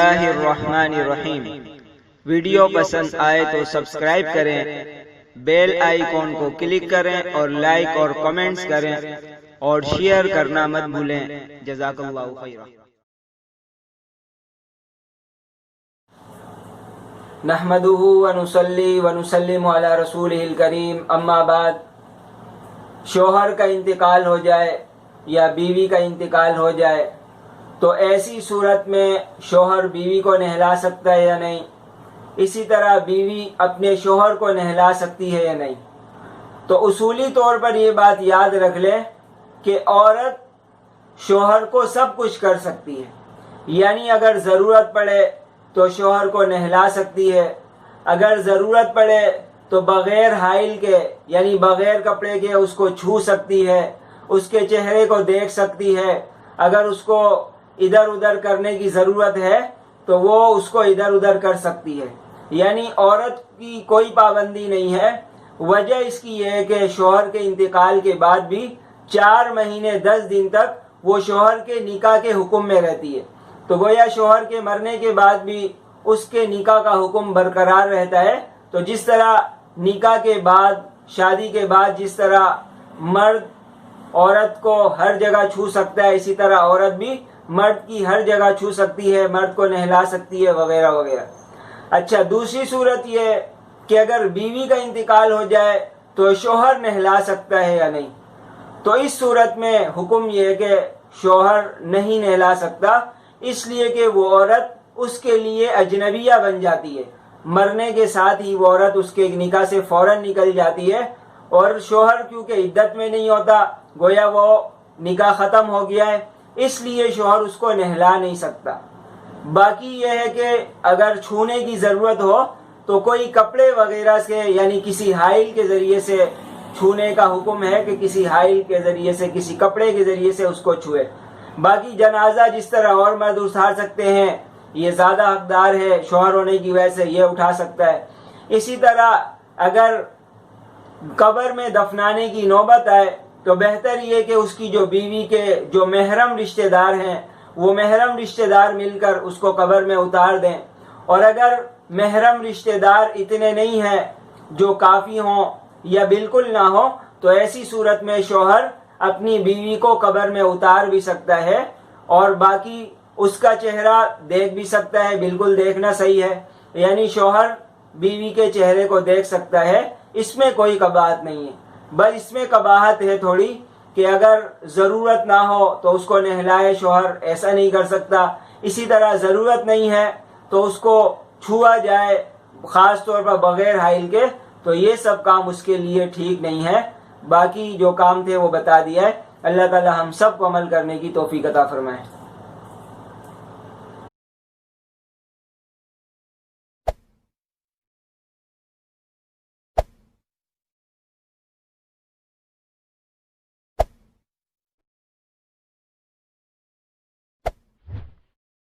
اللہ الرحمن الرحیم۔ ویڈیو پسند آئے تو سبسکرائب کریں، بیل آئیکن کو کلک کریں اور لائک اور کمنٹس کریں اور شیئر کرنا مت بھولیں۔ جزاک اللہ خیرا۔ نحمدہ ونصلی ونسلم علی رسولہ الکریم، اما بعد۔ شوہر کا انتقال ہو جائے یا بیوی کا انتقال ہو جائے تو ایسی صورت میں شوہر بیوی کو نہلا سکتا ہے یا نہیں، اسی طرح بیوی اپنے شوہر کو نہلا سکتی ہے یا نہیں۔ تو اصولی طور پر یہ بات یاد رکھ لے کہ عورت شوہر کو سب کچھ کر سکتی ہے، یعنی اگر ضرورت پڑے تو شوہر کو نہلا سکتی ہے، اگر ضرورت پڑے تو بغیر حائل کے یعنی بغیر کپڑے کے اس کو چھو سکتی ہے، اس کے چہرے کو دیکھ سکتی ہے، اگر اس کو ادھر ادھر کرنے کی ضرورت ہے تو وہ اس کو ادھر ادھر کر سکتی ہے، یعنی عورت کی کوئی پابندی نہیں ہے۔ وجہ اس کی یہ ہے کہ شوہر کے انتقال کے بعد بھی 4 مہینے 10 دن تک وہ شوہر کے نکاح کے حکم میں رہتی ہے، تو گویا شوہر کے مرنے کے بعد بھی اس کے نکاح کا حکم برقرار رہتا ہے۔ تو جس طرح نکاح کے بعد، شادی کے بعد جس طرح مرد عورت کو ہر جگہ چھو سکتا ہے، اسی طرح عورت بھی مرد کی ہر جگہ چھو سکتی ہے، مرد کو نہلا سکتی ہے وغیرہ وغیرہ۔ اچھا، دوسری صورت یہ کہ اگر بیوی کا انتقال ہو جائے تو شوہر نہلا سکتا ہے یا نہیں، تو اس صورت میں حکم یہ ہے کہ شوہر نہیں نہلا سکتا، اس لیے کہ وہ عورت اس کے لیے اجنبیہ بن جاتی ہے، مرنے کے ساتھ ہی وہ عورت اس کے نکاح سے فوراً نکل جاتی ہے، اور شوہر کیونکہ عدت میں نہیں ہوتا، گویا وہ نکاح ختم ہو گیا ہے، اس لیے شوہر اس کو نہلا نہیں سکتا۔ باقی یہ ہے کہ اگر چھونے کی ضرورت ہو تو کوئی کپڑے وغیرہ سے یعنی کسی حائل کے ذریعے سے چھونے کا حکم ہے کہ کسی حائل کے ذریعے سے، کسی کپڑے کے ذریعے سے اس کو چھوئے۔ باقی جنازہ جس طرح اور مرد اٹھا سکتے ہیں، یہ زیادہ حقدار ہے، شوہر ہونے کی وجہ سے یہ اٹھا سکتا ہے۔ اسی طرح اگر قبر میں دفنانے کی نوبت آئے تو بہتر یہ کہ اس کی جو بیوی کے جو محرم رشتہ دار ہیں وہ محرم رشتہ دار مل کر اس کو قبر میں اتار دیں، اور اگر محرم رشتہ دار اتنے نہیں ہیں جو کافی ہوں یا بالکل نہ ہو تو ایسی صورت میں شوہر اپنی بیوی کو قبر میں اتار بھی سکتا ہے، اور باقی اس کا چہرہ دیکھ بھی سکتا ہے، بالکل دیکھنا صحیح ہے، یعنی شوہر بیوی کے چہرے کو دیکھ سکتا ہے، اس میں کوئی قباحت نہیں ہے۔ بس اس میں قباحت ہے تھوڑی کہ اگر ضرورت نہ ہو تو اس کو نہلائے شوہر، ایسا نہیں کر سکتا۔ اسی طرح ضرورت نہیں ہے تو اس کو چھوا جائے خاص طور پر بغیر حائل کے، تو یہ سب کام اس کے لیے ٹھیک نہیں ہے۔ باقی جو کام تھے وہ بتا دیا ہے۔ اللہ تعالی ہم سب کو عمل کرنے کی توفیق عطا فرمائے۔